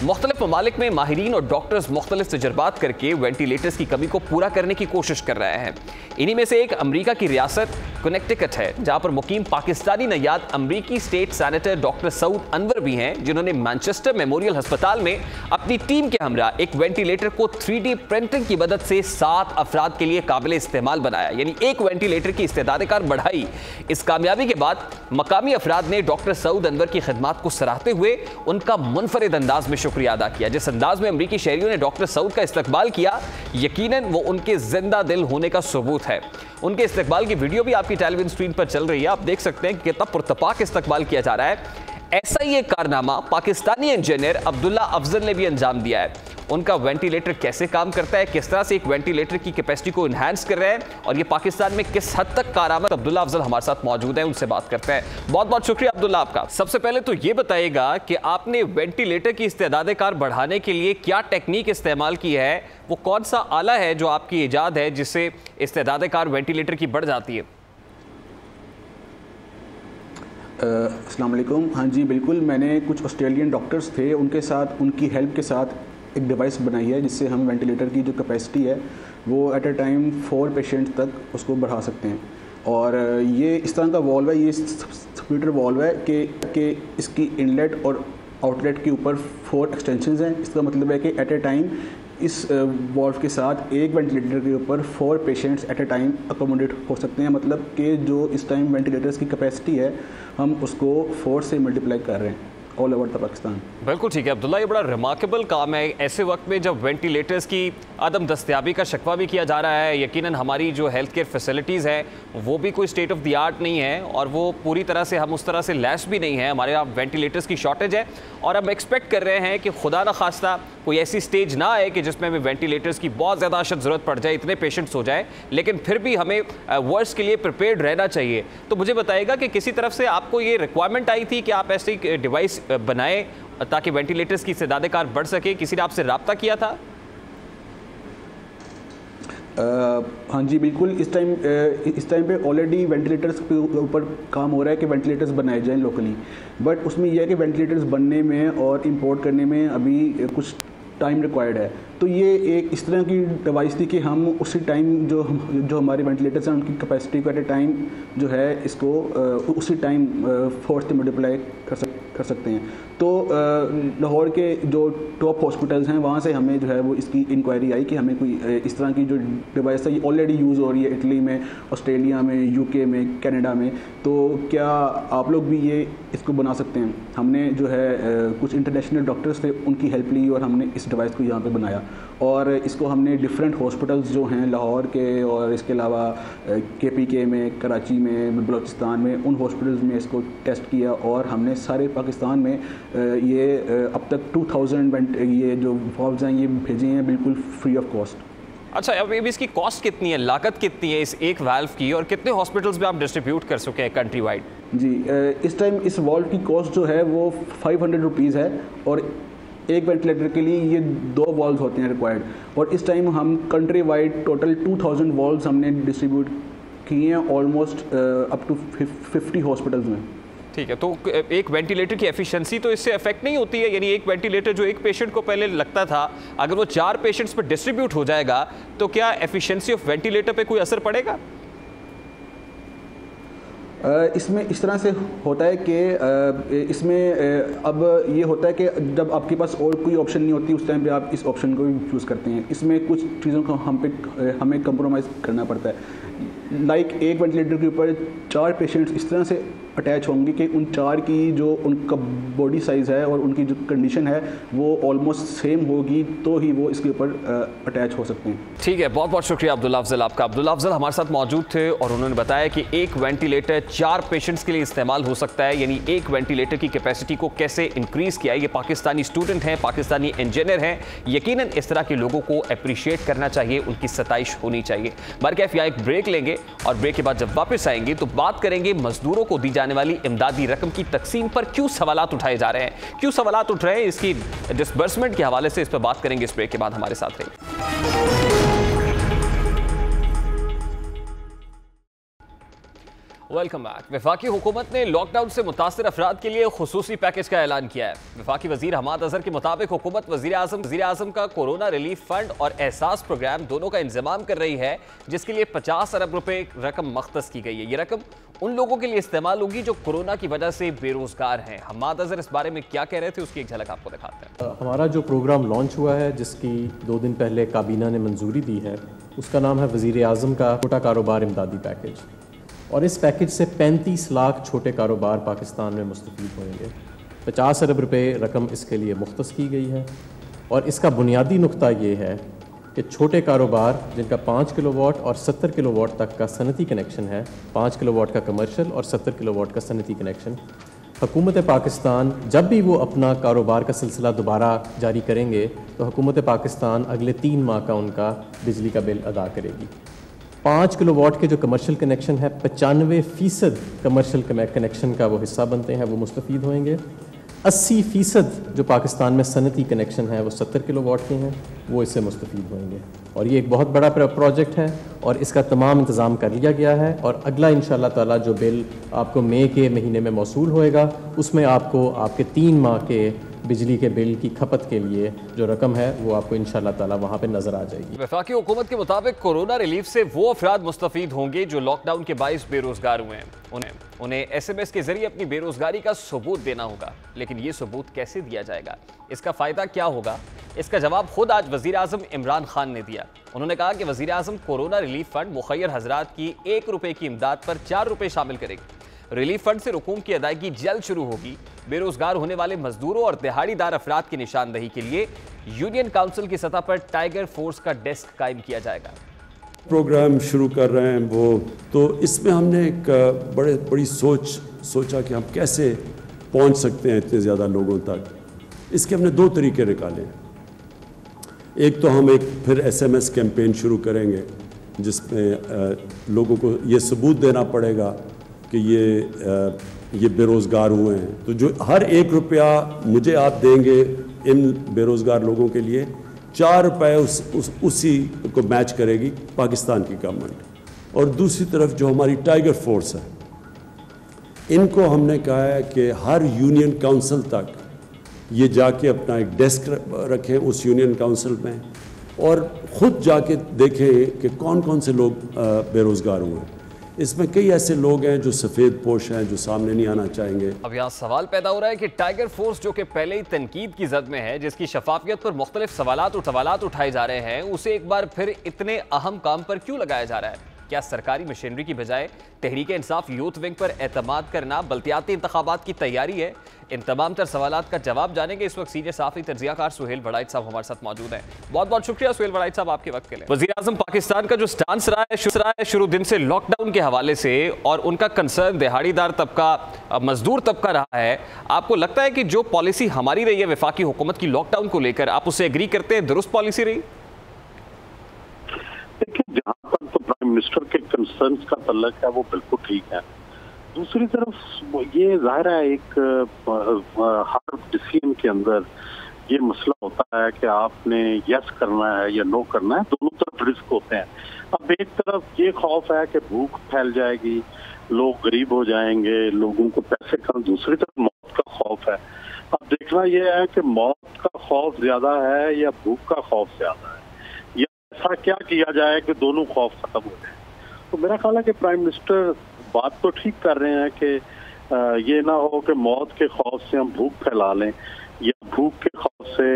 मुख्तलिफ ममालिक में माहिरीन और डॉक्टर्स मुख्तलिफ तजर्बात करके वेंटिलेटर्स की कमी को पूरा करने की कोशिश कर रहे हैं। इन्हीं में से एक अमरीका की रियासत कनेक्टिकट है, जहां पर मुकीम पाकिस्तानी नयाद अमरीकी state senator doctor Saud Anwar भी हैं, जिन्होंने मैनचेस्टर मेमोरियल अस्पताल में अपनी टीम के हमरा एक वेंटिलेटर को 3D प्रिंटिंग की मदद से 7 अफराद के लिए काबिल इस्तेमाल बनाया, यानी एक वेंटिलेटर की इस्तेदाद-ए-कार बढ़ाई। इस कामयाबी के बाद मकामी अफराद ने डॉक्टर सऊद अनवर की खिदमात को सराहते हुए उनका मुनफरिद अंदाज में शुक्रिया अदा किया। जिस अंदाज में अमरीकी शहरियों ने डॉक्टर सऊद का इस्तकबाल किया, यकीनन वो उनके जिंदा दिल होने का सबूत है। उनके इस्तकबाल की वीडियो भी आपकी टेलीविजन स्क्रीन पर चल रही है। आप देख सकते हैं कि कितना पुरतपाक इस्तकबाल किया जा रहा है। ऐसा ही एक कारनामा पाकिस्तानी इंजीनियर अब्दुल्ला अफजल ने भी अंजाम दिया है। उनका वेंटिलेटर कैसे काम करता है, किस तरह से एक वेंटिलेटर की कैपेसिटी को इन्हांस कर रहे हैं, और ये पाकिस्तान में किस हद तक कारआमद, अब्दुल्ला अफजल हमारे साथ मौजूद हैं, उनसे बात करते हैं। बहुत बहुत शुक्रिया अब्दुल्ला आपका। सबसे पहले तो ये बताइएगा कि आपने वेंटिलेटर की इस्तेदाद-ए-कार बढ़ाने के लिए क्या टेक्निक इस्तेमाल की है, वो कौन सा आला है जो आपकी ईजाद है जिससे इस्तेदाद-ए-कार वेंटिलेटर की बढ़ जाती है? अस्सलाम वालेकुम। हाँ जी बिल्कुल, मैंने कुछ ऑस्ट्रेलियन डॉक्टर्स थे, उनके साथ उनकी हेल्प के साथ एक डिवाइस बनाई है जिससे हम वेंटिलेटर की जो कैपेसिटी है वो एट अ टाइम 4 पेशेंट तक उसको बढ़ा सकते हैं। और ये इस तरह का वॉल्व है, ये स्प्लिटर वॉल्व है कि इसकी इनलेट और आउटलेट के ऊपर 4 एक्सटेंशंस हैं। इसका मतलब है कि एट अ टाइम इस वॉल्व के साथ एक वेंटिलेटर के ऊपर 4 patients at a time accommodate हो सकते हैं। मतलब कि जो इस टाइम वेंटिलेटर्स की कैपेसिटी है हम उसको 4 से मल्टीप्लाई कर रहे हैं ऑल ओवर द पाकिस्तान। बिल्कुल ठीक है अब्दुल्ला, ये बड़ा रिमार्केबल काम है ऐसे वक्त में जब वेंटिलेटर्स की अदम दस्तयाबी का शिकवा भी किया जा रहा है। यकीनन हमारी जो हेल्थ केयर फैसिलिटीज़ हैं वो भी कोई स्टेट ऑफ द आर्ट नहीं है, और वो पूरी तरह से हम उस तरह से लैस भी नहीं है। हमारे यहाँ वेंटिलेटर्स की शॉर्टेज है, और हम एक्सपेक्ट कर रहे हैं कि खुदा न खास्ता कोई ऐसी स्टेज ना आए कि जिसमें हमें वेंटिलेटर्स की बहुत ज़्यादा अशद ज़रूरत पड़ जाए, इतने पेशेंट्स हो जाए, लेकिन फिर भी हमें वर्स के लिए प्रिपेयर्ड रहना चाहिए। तो मुझे बताइएगा कि किसी तरफ से आपको ये रिक्वायरमेंट आई थी कि आप ऐसी डिवाइस बनाएं ताकि वेंटिलेटर्स की इस्तेदाद-ए-कार बढ़ सके? किसी ने आपसे रब्ता किया था? हाँ जी बिल्कुल, इस टाइम पे ऑलरेडी वेंटिलेटर्स के ऊपर काम हो रहा है कि वेंटिलेटर्स बनाए जाएं लोकली। बट उसमें यह है कि वेंटिलेटर्स बनने में और इंपोर्ट करने में अभी कुछ टाइम रिक्वायर्ड है। तो ये एक इस तरह की डिवाइस थी कि हम उसी टाइम जो हमारे वेंटिलेटर्स हैं उनकी कैपेसिटी को एट ए टाइम जो है इसको उसी टाइम 4 से मल्टीप्लाई कर सकते हैं। तो लाहौर के जो टॉप हॉस्पिटल्स हैं वहाँ से हमें जो है वो इसकी इंक्वायरी आई कि हमें कोई इस तरह की जो डिवाइस है ये ऑलरेडी यूज़ हो रही है इटली में, ऑस्ट्रेलिया में, यूके में, कनाडा में, तो क्या आप लोग भी ये इसको बना सकते हैं? हमने जो है कुछ इंटरनेशनल डॉक्टर्स थे, उनकी हेल्प ली और हमने इस डिवाइस को यहाँ पे बनाया, और इसको हमने डिफरेंट हॉस्पिटल्स जो हैं लाहौर के और इसके अलावा KPK में, कराची में, बलूचिस्तान में, उन हॉस्पिटल्स में इसको टेस्ट किया, और हमने सारे पाकिस्तान में ये अब तक 2000 ये जो वॉल्व्स हैं ये भेजे हैं बिल्कुल फ्री ऑफ कॉस्ट। अच्छा, अब इसकी कॉस्ट कितनी है, लागत कितनी है इस एक वाल्व की, और कितने हॉस्पिटल्स में आप डिस्ट्रीब्यूट कर सके हैं कंट्री वाइड? जी इस टाइम इस वॉल्व की कॉस्ट जो है वो 500 रुपीज़ है, और एक वेंटिलेटर के लिए ये 2 वॉल्व्स होते हैं रिक्वायर्ड, और इस टाइम हम कंट्री वाइड टोटल 2000 वॉल्व्स हमने डिस्ट्रीब्यूट किए हैं ऑलमोस्ट अप टू 50 हॉस्पिटल्स में। ठीक है, तो एक वेंटिलेटर की एफिशिएंसी तो इससे अफेक्ट नहीं होती है? यानी एक वेंटिलेटर जो एक पेशेंट को पहले लगता था, अगर वो 4 पेशेंट्स पर डिस्ट्रीब्यूट हो जाएगा तो क्या एफिशिएंसी ऑफ वेंटिलेटर पे कोई असर पड़ेगा? इसमें इस तरह से होता है कि इसमें अब ये होता है कि जब आपके पास और कोई ऑप्शन नहीं होती उस टाइम पे आप इस ऑप्शन को यूज़ करते हैं। इसमें कुछ चीज़ों को हमें कंप्रोमाइज़ करना पड़ता है। लाइक एक वेंटिलेटर के ऊपर 4 पेशेंट्स इस तरह से अटैच होंगे कि उन 4 की जो उनका बॉडी साइज़ है और उनकी जो कंडीशन है वो ऑलमोस्ट सेम होगी, तो ही वो इसके ऊपर अटैच हो सकते हैं। ठीक है, बहुत बहुत शुक्रिया अब्दुल्ला अफजल आपका। अब्दुल्ला अफजल हमारे साथ मौजूद थे और उन्होंने बताया कि एक वेंटिलेटर 4 पेशेंट्स के लिए इस्तेमाल हो सकता है, यानी एक वेंटिलेटर की कैपेसिटी को कैसे इंक्रीज़ किया। ये पाकिस्तानी स्टूडेंट हैं, पाकिस्तानी इंजीनियर हैं, यकीनन इस तरह के लोगों को अप्रिशिएट करना चाहिए, उनकी सताइश होनी चाहिए। बार कैफ यहाँ एक ब्रेक लेंगे और ब्रेक के बाद जब वापस आएंगे तो बात करेंगे मजदूरों को दी जाने जाने वाली इमदादी रकम की तकसीम पर क्यों सवालात उठाए जा रहे हैं, क्यों सवालात उठ रहे हैं, इसकी डिसबर्समेंट के हवाले से इस पर बात करेंगे। इस ब्रेक के बाद हमारे साथ रहिए। Welcome back. वफाकी हुकूमत ने लॉकडाउन से मुतासिर अफराद के लिए खुसूसी पैकेज का ऐलान किया है। वफाकी वजीर हमाद अजहर के मुताबिक हुकूमत वजीर आजम का कोरोना रिलीफ फंड और एहसास प्रोग्राम दोनों का इंतजाम कर रही है, जिसके लिए 50 अरब रुपए रकम मख्तस की गई है। ये रकम उन लोगों के लिए इस्तेमाल होगी जो कोरोना की वजह से बेरोजगार हैं। हमाद अजहर इस बारे में क्या कह रहे थे, उसकी एक झलक आपको दिखाते हैं। हमारा जो प्रोग्राम लॉन्च हुआ है, जिसकी 2 दिन पहले काबीना ने मंजूरी दी है, उसका नाम है वजीर आजम का छोटा कारोबार इमदादी पैकेज। और इस पैकेज से 35 लाख छोटे कारोबार पाकिस्तान में मुस्तफ़ीद होंगे। 50 अरब रुपए रकम इसके लिए मुख्तस की गई है। और इसका बुनियादी नुक्ता ये है कि छोटे कारोबार जिनका 5 किलोवाट और 70 किलोवाट तक का सनती कनेक्शन है, 5 किलोवाट का कमर्शियल और 70 किलोवाट का सनती कनेक्शन, हुकूमत पाकिस्तान जब भी वो अपना कारोबार का सिलसिला दोबारा जारी करेंगे तो हुकूमत पाकिस्तान अगले 3 माह का उनका बिजली का बिल अदा करेगी। 5 किलोवाट के जो कमर्शियल कनेक्शन है, 95% कमर्शियल कनेक्शन का वो हिस्सा बनते हैं, वो मुस्तफ़ीद होंगे। 80% जो पाकिस्तान में सनती कनेक्शन है वो 70 किलोवाट के हैं, वो इससे मुस्तफ़ीद होंगे। और ये एक बहुत बड़ा प्रोजेक्ट है और इसका तमाम इंतज़ाम कर लिया गया है। और अगला इंशाअल्लाह ताला जो बिल आपको मई के महीने में मौसूल होएगा, उसमें आपको आपके 3 माह के बिजली के बिल की खपत के लिए जो रकम है वो आपको इंशाअल्लाह ताला वहाँ पे नजर आ जाएगी। वफाकी हुकूमत के मुताबिक कोरोना रिलीफ से वो अफराद मुस्तफीद होंगे जो लॉकडाउन के बाइस बेरोजगार हुए हैं। उन्हें SMS के जरिए अपनी बेरोजगारी का सबूत देना होगा। लेकिन ये सबूत कैसे दिया जाएगा, इसका फायदा क्या होगा, इसका जवाब खुद आज वजीर आजम इमरान खान ने दिया। उन्होंने कहा कि वजीर आजम कोरोना रिलीफ फंड मुखय्यर हजरात की 1 रुपए की इमदाद पर 4 रुपए शामिल करेगी। रिलीफ फंड से रकूम की अदायगी जल्द शुरू होगी। बेरोजगार होने वाले मजदूरों और दिहाड़ीदार अफराद की निशानदही के लिए यूनियन काउंसिल की सतह पर टाइगर फोर्स का डेस्क कायम किया जाएगा। प्रोग्राम शुरू कर रहे हैं वो, तो इसमें हमने एक बड़ी सोचा कि हम कैसे पहुंच सकते हैं इतने ज़्यादा लोगों तक। इसके हमने 2 तरीके निकाले। एक तो हम फिर SMS कैंपेन शुरू करेंगे जिसमें लोगों को ये सबूत देना पड़ेगा कि ये बेरोज़गार हुए हैं। तो जो हर 1 रुपया मुझे आप देंगे इन बेरोज़गार लोगों के लिए, 4 रुपये उसी को मैच करेगी पाकिस्तान की गवर्नमेंट। और दूसरी तरफ जो हमारी टाइगर फोर्स है, इनको हमने कहा है कि हर यूनियन काउंसिल तक ये जाके अपना एक डेस्क रखें उस यूनियन काउंसिल में और ख़ुद जाके देखें कि कौन कौन से लोग बेरोज़गार हुए हैं। इसमें कई ऐसे लोग हैं जो सफ़ेद पोश हैं, जो सामने नहीं आना चाहेंगे। अब यहाँ सवाल पैदा हो रहा है कि टाइगर फोर्स जो कि पहले ही तनकीद की जद में है, जिसकी शफाफियत पर मुख्तलिफ सवालात उठाए जा रहे हैं, उसे एक बार फिर इतने अहम काम पर क्यों लगाया जा रहा है? क्या सरकारी मशीनरी की बजाय तहरीक इंसाफ यूथ विंग पर एतमाद करना बल्दियाती इंतखाबात की तैयारी है? इन तमाम तर सवालात का जवाब जानेंगे। इस वक्त सीनियर साफी तज्जियाकार सुहेल वड़ाइच साहब हमारे साथ मौजूद हैं। बहुत बहुत शुक्रिया सुहेल वड़ाइच साहब आपके वक्त के लिए। वज़ीर आज़म पाकिस्तान का जो स्टांस रहा है शुरू दिन से लॉकडाउन के हवाले से, और उनका कंसर्न दिहाड़ीदार तबका, मजदूर तबका रहा है, आपको लगता है कि जो पॉलिसी हमारी रही है वफाकी हुकूमत की लॉकडाउन को लेकर, आप उससे एग्री करते हैं, दुरुस्त पॉलिसी रही? देखिए, जहाँ पर तो प्राइम मिनिस्टर के कंसर्न्स का तल्लक है वो बिल्कुल ठीक है। दूसरी तरफ ये जाहिर है एक हर डिसीजन के अंदर ये मसला होता है कि आपने यस करना है या नो करना है, दोनों तरफ रिस्क होते हैं। अब एक तरफ ये खौफ है कि भूख फैल जाएगी, लोग गरीब हो जाएंगे, लोगों को पैसे कम, दूसरी तरफ मौत का खौफ है। अब देखना यह है कि मौत का खौफ ज्यादा है या भूख का खौफ ज्यादा है, या ऐसा क्या किया जाए कि दोनों खौफ खत्म हो जाए। तो मेरा ख्याल है कि प्राइम मिनिस्टर बात तो ठीक कर रहे हैं कि ये ना हो कि मौत के खौफ से हम भूख फैला लें या भूख के खौफ से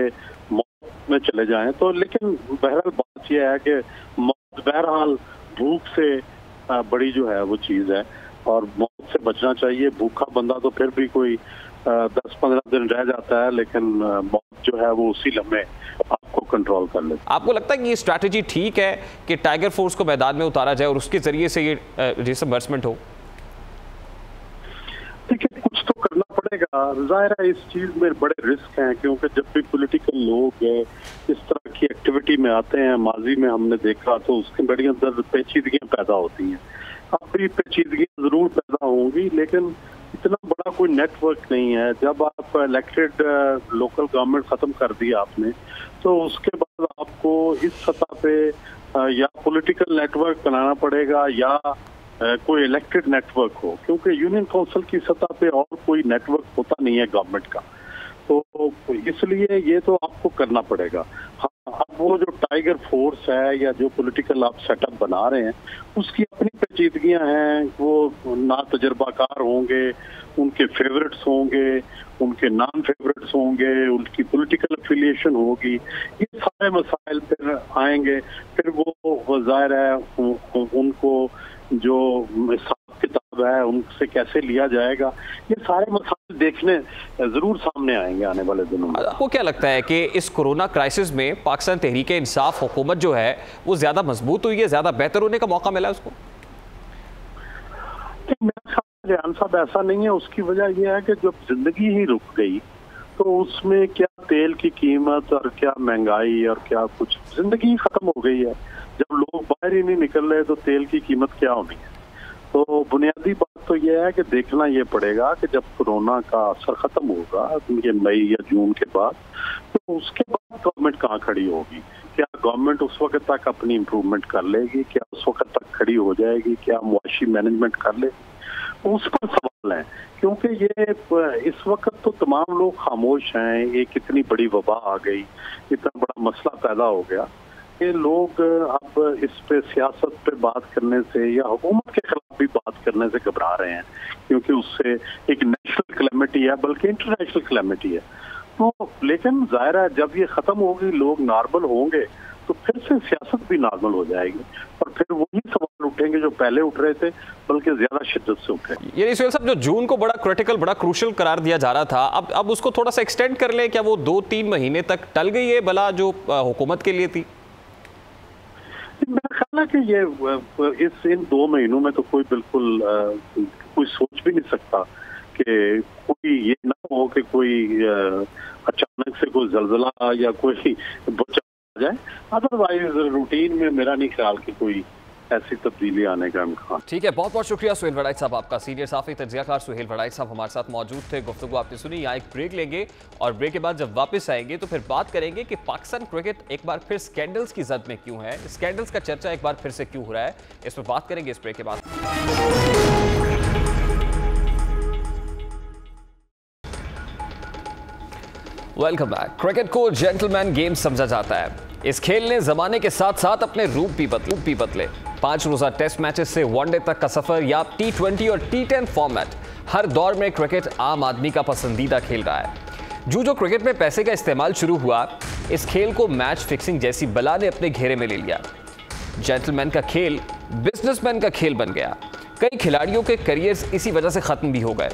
मौत में चले जाएं। तो लेकिन बहरहाल बात यह है कि मौत बहरहाल भूख से बड़ी जो है वो चीज़ है और मौत से बचना चाहिए। भूखा बंदा तो फिर भी कोई 10-15 दिन रह जाता है, लेकिन मौत जो है वो उसी लम्हे आपको कंट्रोल कर ले। आपको लगता है कि ये स्ट्रैटेजी ठीक है कि टाइगर फोर्स को मैदान में उतारा जाए और उसके जरिए से ये रिसबर्समेंट हो? देखिए, कुछ तो करना पड़ेगा। जाहिर है इस चीज में बड़े रिस्क हैं, क्योंकि जब भी पॉलिटिकल लोग इस तरह की एक्टिविटी में आते हैं, माजी में हमने देखा तो उसके बड़ी अंदर पेचीदगियां पैदा होती हैं। अब भी पेचीदगियां जरूर पैदा होंगी, लेकिन इतना बड़ा कोई नेटवर्क नहीं है। जब आप इलेक्टेड लोकल गवर्नमेंट खत्म कर दी आपने, तो उसके बाद आपको इस सतह पे या पॉलिटिकल नेटवर्क बनाना पड़ेगा या कोई इलेक्टेड नेटवर्क हो, क्योंकि यूनियन काउंसिल की सतह पे और कोई नेटवर्क होता नहीं है गवर्नमेंट का। तो इसलिए ये तो आपको करना पड़ेगा। हाँ, अब वो जो टाइगर फोर्स है या जो पॉलिटिकल आप सेटअप बना रहे हैं, उसकी अपनी पेचीदगियां हैं। वो ना तजर्बाकार होंगे, उनके फेवरेट्स होंगे, उनके नॉन फेवरेट्स होंगे, उनकी पॉलिटिकल एफिलिएशन होगी, ये सारे मसाइल फिर आएंगे। फिर वो जाहिर है उनको जो हिसाब किताब है उनसे कैसे लिया जाएगा, ये सारे मसाइल देखने जरूर सामने आएंगे आने वाले दिनों में। आपको क्या लगता है कि इस कोरोना क्राइसिस में पाकिस्तान तहरीक इंसाफ हुकूमत जो है वो ज्यादा मजबूत हुई है, ज्यादा बेहतर होने का मौका मिला है उसको? मेरा ख्याल रेहान साहब ऐसा नहीं है। उसकी वजह यह है कि जब जिंदगी ही रुक गई तो उसमें क्या तेल की कीमत और क्या महंगाई और क्या कुछ, जिंदगी खत्म हो गई है। जब लोग बाहर ही नहीं निकल रहे तो तेल की कीमत क्या होनी है? तो बुनियादी बात तो यह है कि देखना ये पड़ेगा कि जब कोरोना का असर खत्म होगा ये मई या जून के बाद, तो उसके बाद गवर्नमेंट कहाँ खड़ी होगी। क्या गवर्नमेंट उस वक्त तक अपनी इम्प्रूवमेंट कर लेगी? क्या उस वक्त तक खड़ी हो जाएगी? क्या मुआशी मैनेजमेंट कर लेगी? उस पर सवाल है, क्योंकि ये इस वक्त तो तमाम लोग खामोश हैं। एक इतनी बड़ी वबा आ गई, इतना बड़ा मसला पैदा हो गया कि लोग अब इस पे सियासत पे बात करने से या हुकूमत के खिलाफ भी बात करने से घबरा रहे हैं, क्योंकि उससे एक नेशनल कैलेमिटी है बल्कि इंटरनेशनल कैलेमिटी है। तो लेकिन जाहिर है जब ये खत्म होगी, लोग नॉर्मल होंगे, तो फिर से सियासत भी नॉर्मल हो जाएगी और फिर वही सवाल उठेंगे जो पहले उठ रहे थे, बल्कि ज्यादा शिद्दत से उठेंगे। ये सुहेल साहब, जो जून को बड़ा क्रिटिकल, बड़ा क्रूशल करार दिया जा रहा था, अब उसको थोड़ा सा एक्सटेंड कर लें, क्या वो 2-3 महीने तक टल गई है भला जो हुकूमत के लिए थी? मेरा ख्याल है कि ये इन 2 महीनों में तो कोई बिल्कुल कोई सोच भी नहीं सकता कि कोई ये ना हो कि कोई अचानक से कोई जलजला या कोई बचा जाए। अदरवाइज रूटीन में मेरा नहीं ख्याल कि कोई ऐसी तब्दीली आने का इम्कान। ठीक है, बहुत बहुत शुक्रिया सुहेल वड़ाइच साहब आपका। सीनियर साफी तज्जियाकार सुहेल वड़ाइच साहब हमारे साथ मौजूद थे। गुफ्तगू आपने सुनी। यहाँ एक ब्रेक लेंगे और ब्रेक के बाद जब वापस आएंगे तो फिर बात करेंगे कि पाकिस्तान क्रिकेट एक बार फिर स्कैंडल्स की जद में क्यों है, स्कैंडल्स का चर्चा एक बार फिर से क्यों हो रहा है, इस पर बात करेंगे इस ब्रेक के बाद। Welcome back. क्रिकेट को जेंटलमैन गेम समझा जाता है। इस खेल ने जमाने के साथ साथ अपने रूप भी बदले। 5 रोजा टेस्ट मैचेस से वनडे तक का सफर या T20 और T10 फॉर्मेट, हर दौर में क्रिकेट आम आदमी का पसंदीदा खेल रहा है। जो क्रिकेट में पैसे का इस्तेमाल शुरू हुआ, इस खेल को मैच फिक्सिंग जैसी बला ने अपने घेरे में ले लिया। जेंटलमैन का खेल बिजनेसमैन का खेल बन गया। कई खिलाड़ियों के करियर्स इसी वजह से खत्म भी हो गए।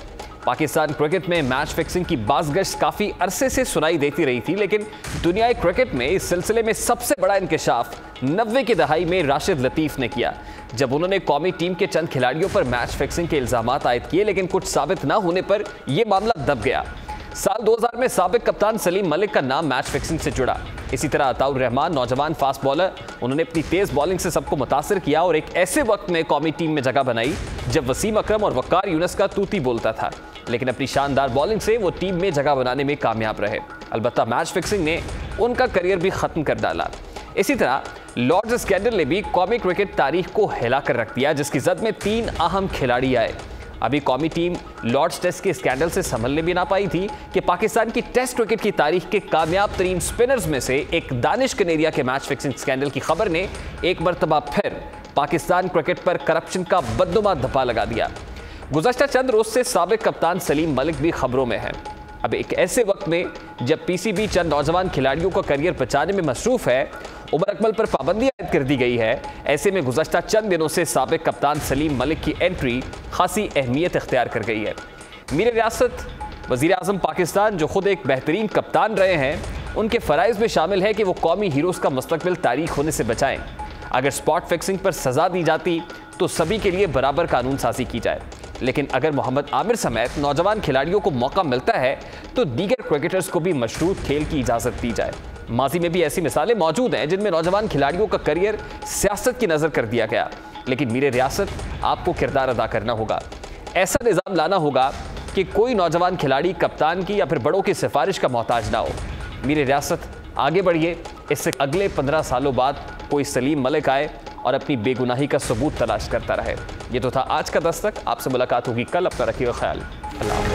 पाकिस्तान क्रिकेट में मैच फिक्सिंग की बाज़गश्त काफ़ी अरसे से सुनाई देती रही थी, लेकिन दुनियाई क्रिकेट में इस सिलसिले में सबसे बड़ा इंकशाफ 90 की दहाई में राशिद लतीफ़ ने किया, जब उन्होंने कौमी टीम के चंद खिलाड़ियों पर मैच फिक्सिंग के इल्ज़ामात आयद किए, लेकिन कुछ साबित ना होने पर यह मामला दब गया। साल 2000 में साबिक कप्तान सलीम मलिक का नाम मैच फिक्सिंग से जुड़ा। इसी तरह अताउर रहमान, नौजवान फास्ट बॉलर, उन्होंने अपनी तेज बॉलिंग से सबको मुतासिर किया और एक ऐसे वक्त में कौमी टीम में जगह बनाई जब वसीम अकरम और वकार यूनुस का तूती बोलता था, लेकिन अपनी शानदार बॉलिंग से वो टीम में जगह बनाने में कामयाब रहे। अलबत्ता मैच फिक्सिंग ने उनका करियर भी खत्म कर डाला। इसी तरह लॉर्ड्स स्कैंडल ने भी कौमी क्रिकेट तारीख को हिला कर रख दिया, जिसकी जद में 3 अहम खिलाड़ी आए। अभी कौमी टीम लॉर्ड्स टेस्ट के स्कैंडल से संभलने भी ना पाई थी कि पाकिस्तान की टेस्ट क्रिकेट की तारीख के कामयाब तरीन स्पिनर्स में से एक दानिश कनेरिया के मैच फिक्सिंग स्कैंडल की खबर ने एक मरतबा फिर पाकिस्तान क्रिकेट पर करप्शन का बदनुमा धब्बा लगा दिया। गुज़श्ता चंद रोज से साबिक कप्तान सलीम मलिक भी खबरों में है। अब एक ऐसे वक्त में जब पीसीबी चंद नौजवान खिलाड़ियों का करियर बचाने में मसरूफ है, उमर अकमल पर पाबंदी आयद कर दी गई है, ऐसे में गुज़श्ता चंद दिनों से साबिक कप्तान सलीम मलिक की एंट्री खासी अहमियत इख्तियार कर गई है। मीर रियासत वज़ीर आज़म पाकिस्तान, जो खुद एक बेहतरीन कप्तान रहे हैं, उनके फ़राइज़ में शामिल है कि वो कौमी हीरोज़ का मुस्तकबिल तारीख होने से बचाएं। अगर स्पॉट फिक्सिंग पर सज़ा दी जाती तो सभी के लिए बराबर कानून साजी की जाए, लेकिन अगर मोहम्मद आमिर समेत नौजवान खिलाड़ियों को मौका मिलता है तो दीगर क्रिकेटर्स को भी मशरूत खेल की इजाज़त दी जाए। माजी में भी ऐसी मिसालें मौजूद हैं जिनमें नौजवान खिलाड़ियों का करियर सियासत की नज़र कर दिया गया, लेकिन मीर रियासत आपको किरदार अदा करना होगा। ऐसा निज़ाम लाना होगा कि कोई नौजवान खिलाड़ी कप्तान की या फिर बड़ों की सिफारिश का मोहताज ना हो। मेरी रियासत आगे बढ़िए, इससे अगले 15 सालों बाद कोई सलीम मलिक आए और अपनी बेगुनाही का सबूत तलाश करता रहे। ये तो था आज का दस्तक। आपसे मुलाकात होगी कल। अपना रखिएगा ख्याल। अल्लाह।